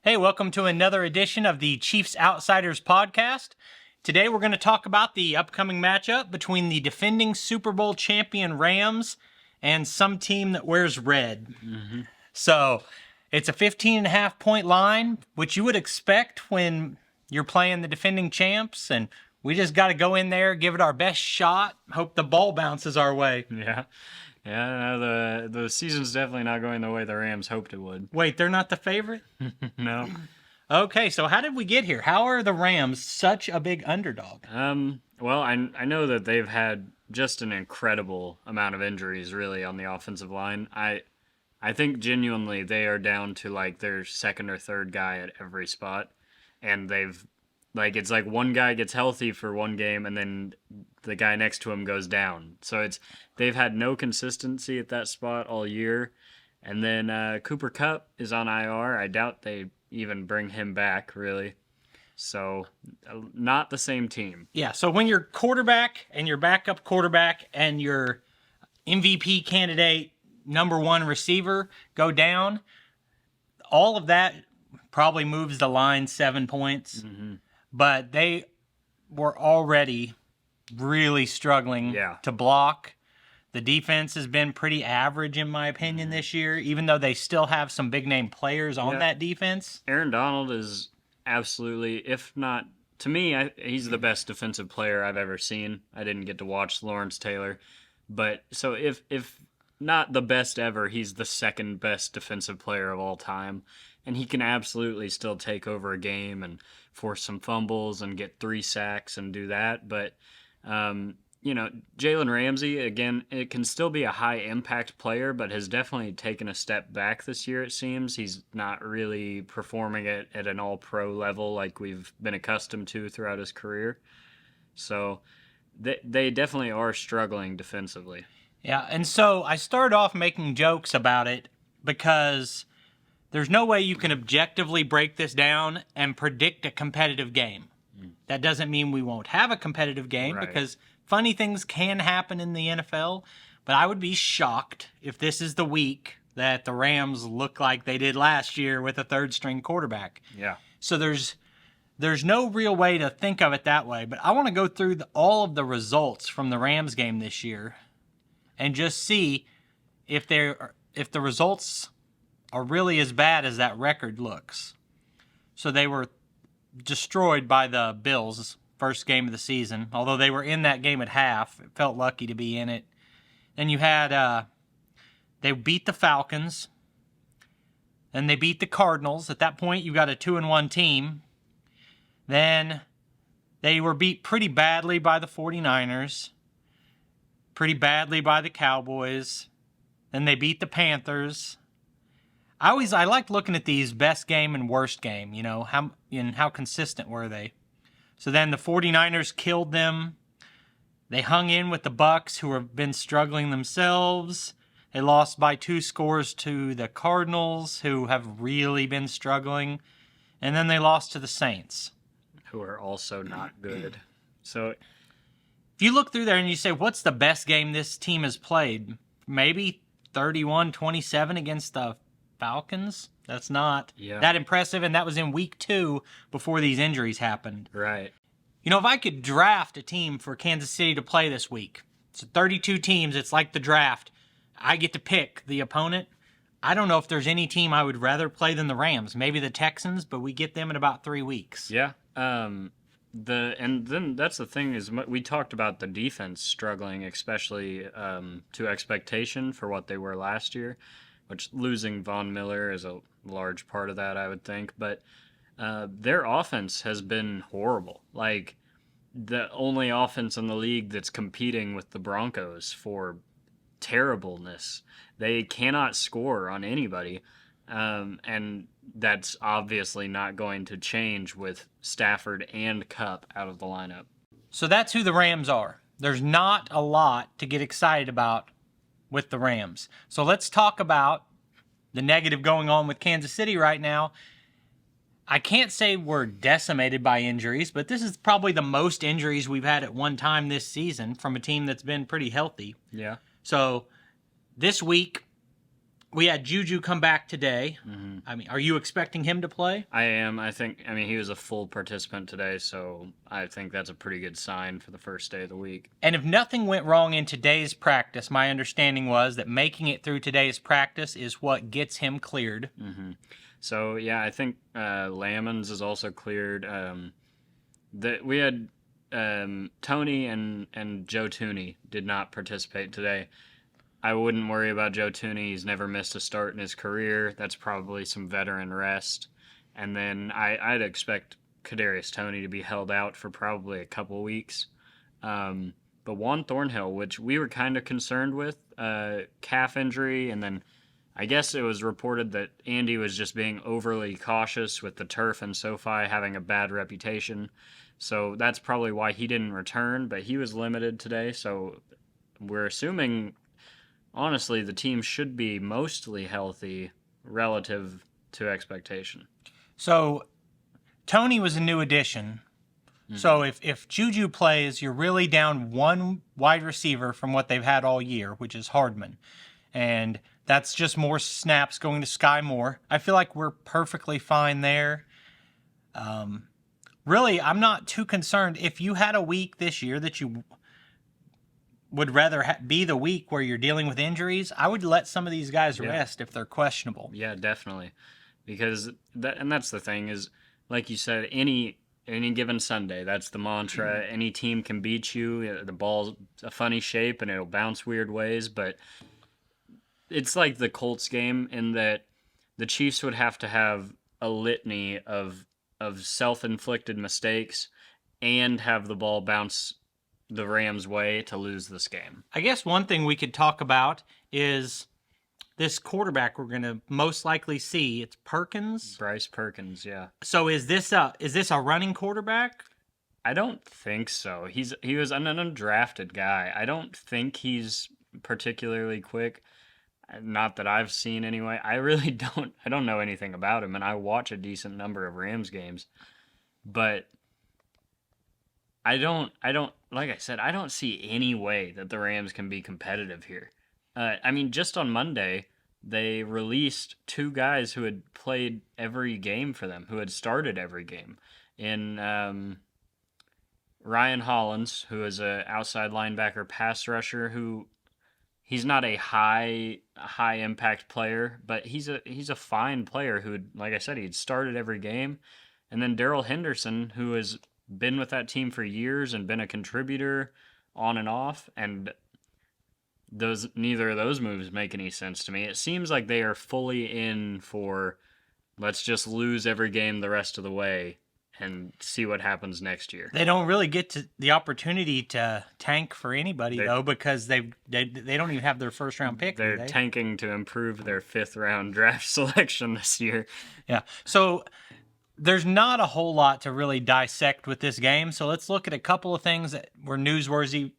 Hey, welcome to another edition of the Chiefs Outsiders podcast. Today we're going to talk about the upcoming matchup between the defending Super Bowl champion Rams and some team that wears red. So it's a 15.5 point line, which you would expect when you're playing the defending champs, and we just got to go in there, give it our best shot, hope the ball bounces our way. Yeah, the season's definitely not going the way the Rams hoped it would. Wait, they're not the favorite? No. Okay, so how did we get here? How are the Rams such a big underdog? Well, I know that they've had just an incredible amount of injuries, really, on the offensive line. I think genuinely they are down to like their second or third guy at every spot, and it's like one guy gets healthy for one game, and then the guy next to him goes down. So they've had no consistency at that spot all year. And then Cooper Kupp is on IR. I doubt they even bring him back, really. So not the same team. Yeah, so when your quarterback and your backup quarterback and your MVP candidate number one receiver go down, all of that probably moves the line 7 points. Mm-hmm. But they were already really struggling to block. The defense has been pretty average, in my opinion, this year, even though they still have some big-name players on that defense. Aaron Donald is absolutely, if not, to me, he's the best defensive player I've ever seen. I didn't get to watch Lawrence Taylor. But so if not the best ever, he's the second best defensive player of all time. And he can absolutely still take over a game and force some fumbles and get 3 sacks and do that. But, Jalen Ramsey, again, it can still be a high-impact player, but has definitely taken a step back this year, it seems. He's not really performing it at an all-pro level like we've been accustomed to throughout his career. So they definitely are struggling defensively. Yeah, and so I started off making jokes about it because there's no way you can objectively break this down and predict a competitive game. That doesn't mean we won't have a competitive game because funny things can happen in the NFL, but I would be shocked if this is the week that the Rams look like they did last year with a third-string quarterback. Yeah. So there's no real way to think of it that way, but I want to go through all of the results from the Rams game this year and just see if the results are really as bad as that record looks. So they were destroyed by the Bills first game of the season, although they were in that game at half. It felt lucky to be in it. Then you had they beat the Falcons, and they beat the Cardinals. At that point, you got a 2-1 team. Then they were beat pretty badly by the 49ers, pretty badly by the Cowboys. Then they beat the Panthers. I like looking at these best game and worst game, how consistent were they. So then the 49ers killed them. They hung in with the Bucs, who have been struggling themselves. They lost by 2 scores to the Cardinals, who have really been struggling. And then they lost to the Saints, who are also not good. So if you look through there and you say, what's the best game this team has played? Maybe 31-27 against the Falcons? That's not that impressive, and that was in week 2 before these injuries happened. Right. If I could draft a team for Kansas City to play this week, it's 32 teams, it's like the draft. I get to pick the opponent. I don't know if there's any team I would rather play than the Rams. Maybe the Texans, but we get them in about 3 weeks. Yeah. And then that's the thing is we talked about the defense struggling, especially to expectation for what they were last year, which losing Von Miller is a large part of that, I would think. But their offense has been horrible. Like, the only offense in the league that's competing with the Broncos for terribleness. They cannot score on anybody. And that's obviously not going to change with Stafford and Kupp out of the lineup. So that's who the Rams are. There's not a lot to get excited about with the Rams. So let's talk about the negative going on with Kansas City right now. I can't say we're decimated by injuries, but this is probably the most injuries we've had at one time this season from a team that's been pretty healthy. Yeah. So this week, we had Juju come back today. Mm-hmm. I mean, are you expecting him to play? I am. I mean, he was a full participant today, so I think that's a pretty good sign for the first day of the week. And if nothing went wrong in today's practice, my understanding was that making it through today's practice is what gets him cleared. Mm-hmm. So, yeah, I think Lamons is also cleared. We had Tony and Joe Tooney did not participate today. I wouldn't worry about Joe Tooney. He's never missed a start in his career. That's probably some veteran rest. And then I'd expect Kadarius Toney to be held out for probably a couple weeks. But Juan Thornhill, which we were kind of concerned with, calf injury, and then I guess it was reported that Andy was just being overly cautious with the turf and SoFi having a bad reputation. So that's probably why he didn't return, but he was limited today. So we're assuming, honestly, the team should be mostly healthy relative to expectation. So Tony was a new addition. Mm-hmm. So if Juju plays, you're really down one wide receiver from what they've had all year, which is Hardman. And that's just more snaps going to Sky Moore. I feel like we're perfectly fine there. Really, I'm not too concerned. If you had a week this year that you would rather be the week where you're dealing with injuries, I would let some of these guys rest if they're questionable. Yeah, definitely. Because that's the thing is, like you said, any given Sunday, that's the mantra. Any team can beat you. The ball's a funny shape and it'll bounce weird ways, but it's like the Colts game in that the Chiefs would have to have a litany of self-inflicted mistakes and have the ball bounce the Rams' way to lose this game. I guess one thing we could talk about is this quarterback we're going to most likely see. It's Perkins. Bryce Perkins, yeah. So is this a running quarterback? I don't think so. He was an undrafted guy. I don't think he's particularly quick. Not that I've seen anyway. I really don't know anything about him, and I watch a decent number of Rams games. But I don't like I said, I don't see any way that the Rams can be competitive here. I mean, just on Monday, they released two guys who had played every game for them, who had started every game. In Ryan Hollins, who is an outside linebacker pass rusher, who he's not a high impact player, but he's a fine player who, like I said, he'd started every game. And then Darrell Henderson, who has been with that team for years and been a contributor on and off, and neither of those moves make any sense to me. It seems like they are fully in for let's just lose every game the rest of the way and see what happens next year. They don't really get to the opportunity to tank for anybody, though, because they don't even have their first round pick. They're tanking to improve their 5th round draft selection this year. Yeah. So there's not a whole lot to really dissect with this game. So let's look at a couple of things that were newsworthy.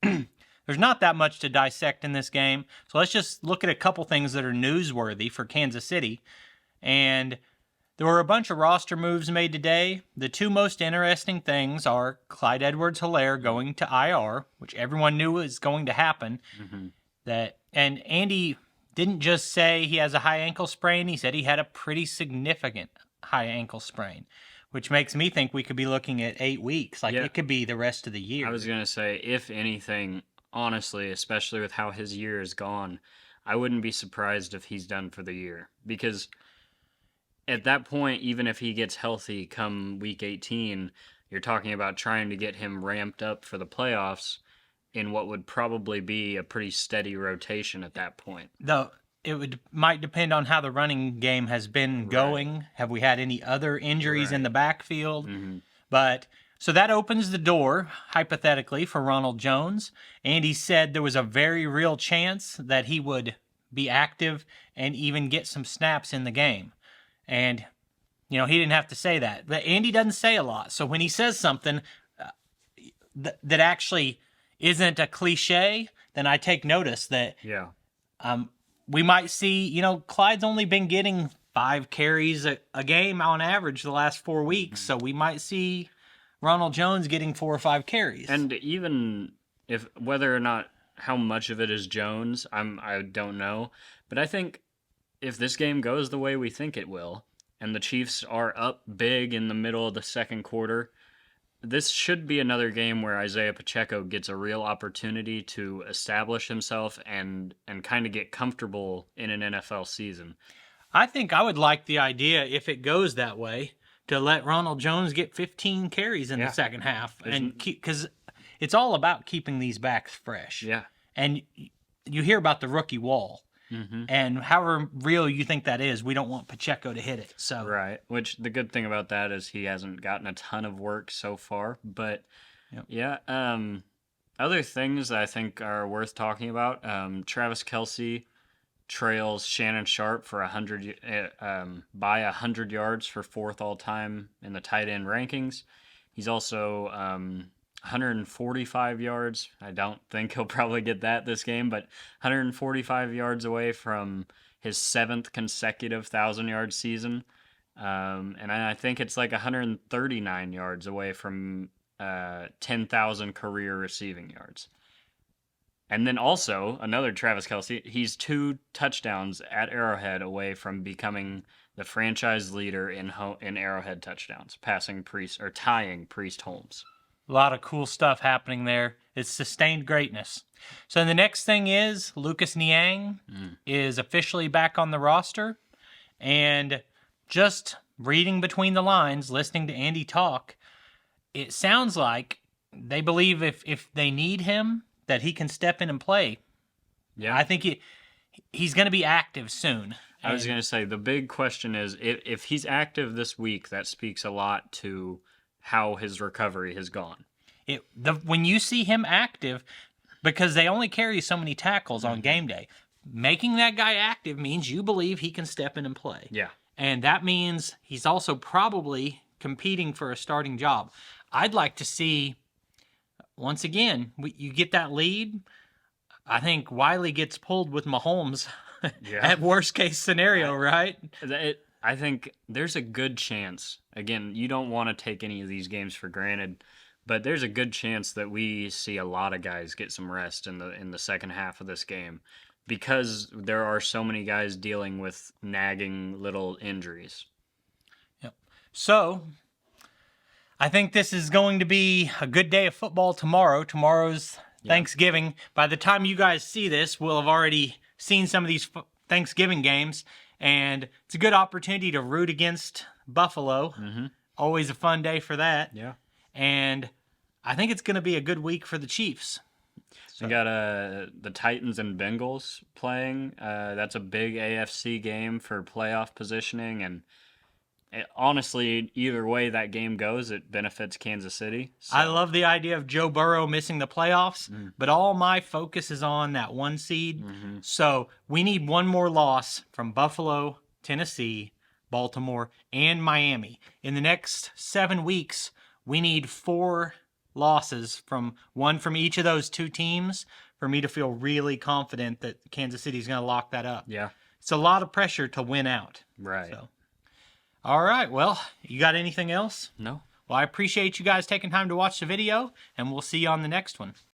There's not that much to dissect in this game. So let's just look at a couple things that are newsworthy for Kansas City. And there were a bunch of roster moves made today. The two most interesting things are Clyde Edwards-Helaire going to IR, which everyone knew was going to happen. Mm-hmm. And Andy didn't just say he has a high ankle sprain. He said he had a pretty significant high ankle sprain, which makes me think we could be looking at 8 weeks. It could be the rest of the year. I was going to say, if anything, honestly, especially with how his year is gone, I wouldn't be surprised if he's done for the year. Because at that point, even if he gets healthy come week 18, you're talking about trying to get him ramped up for the playoffs in what would probably be a pretty steady rotation at that point. Though it might depend on how the running game has been going. Have we had any other injuries in the backfield? Mm-hmm. But so that opens the door, hypothetically, for Ronald Jones. Andy said there was a very real chance that he would be active and even get some snaps in the game. And, he didn't have to say that. But Andy doesn't say a lot. So when he says something that actually isn't a cliche, then I take notice that we might see, Clyde's only been getting 5 carries a game on average the last 4 weeks. Mm-hmm. So we might see Ronald Jones getting 4 or 5 carries. And even if whether or not how much of it is Jones, I don't know. But I think if this game goes the way we think it will, and the Chiefs are up big in the middle of the second quarter, this should be another game where Isaiah Pacheco gets a real opportunity to establish himself and kind of get comfortable in an NFL season. I think I would like the idea, if it goes that way, to let Ronald Jones get 15 carries in the second half, and because it's all about keeping these backs fresh. Yeah. And you hear about the rookie wall, and however real you think that is, we don't want Pacheco to hit it. So Right. Which the good thing about that is he hasn't gotten a ton of work so far. But yeah, other things I think are worth talking about. Travis Kelce trails Shannon Sharp for 100 yards for fourth all time in the tight end rankings. He's also 145 yards. I don't think he'll probably get that this game, but 145 yards away from his 7th consecutive 1,000-yard season. And I think it's like 139 yards away from 10,000 career receiving yards. And then also, another Travis Kelce, he's 2 touchdowns at Arrowhead away from becoming the franchise leader in Arrowhead touchdowns, tying Priest Holmes. a lot of cool stuff happening there. It's sustained greatness. So the next thing is Lucas Niang is officially back on the roster. And just reading between the lines, listening to Andy talk, it sounds like they believe if they need him, that he can step in and play. Yeah. I think he's going to be active soon. I was going to say, the big question is, if he's active this week, that speaks a lot to how his recovery has gone. When you see him active, because they only carry so many tackles on game day, making that guy active means you believe he can step in and play. Yeah. And that means he's also probably competing for a starting job. I'd like to see, once again, you get that lead. I think Wiley gets pulled with Mahomes at worst case scenario, right? I think there's a good chance. Again, you don't want to take any of these games for granted, but there's a good chance that we see a lot of guys get some rest in the second half of this game, because there are so many guys dealing with nagging little injuries. Yep. So I think this is going to be a good day of football tomorrow. Tomorrow's Thanksgiving. By the time you guys see this, we'll have already seen some of these Thanksgiving games, and it's a good opportunity to root against Buffalo. Always a fun day for that. Yeah. And I think it's going to be a good week for the Chiefs. We got the Titans and Bengals playing. That's a big AFC game for playoff positioning, and honestly, either way that game goes, it benefits Kansas City. So. I love the idea of Joe Burrow missing the playoffs, but all my focus is on that 1 seed. So we need one more loss from Buffalo, Tennessee, Baltimore, and Miami. In the next 7 weeks, we need 4 losses from each of those 2 teams for me to feel really confident that Kansas City is going to lock that up. Yeah. It's a lot of pressure to win out. Right. So. All right. Well, you got anything else? No. Well, I appreciate you guys taking time to watch the video, and we'll see you on the next one.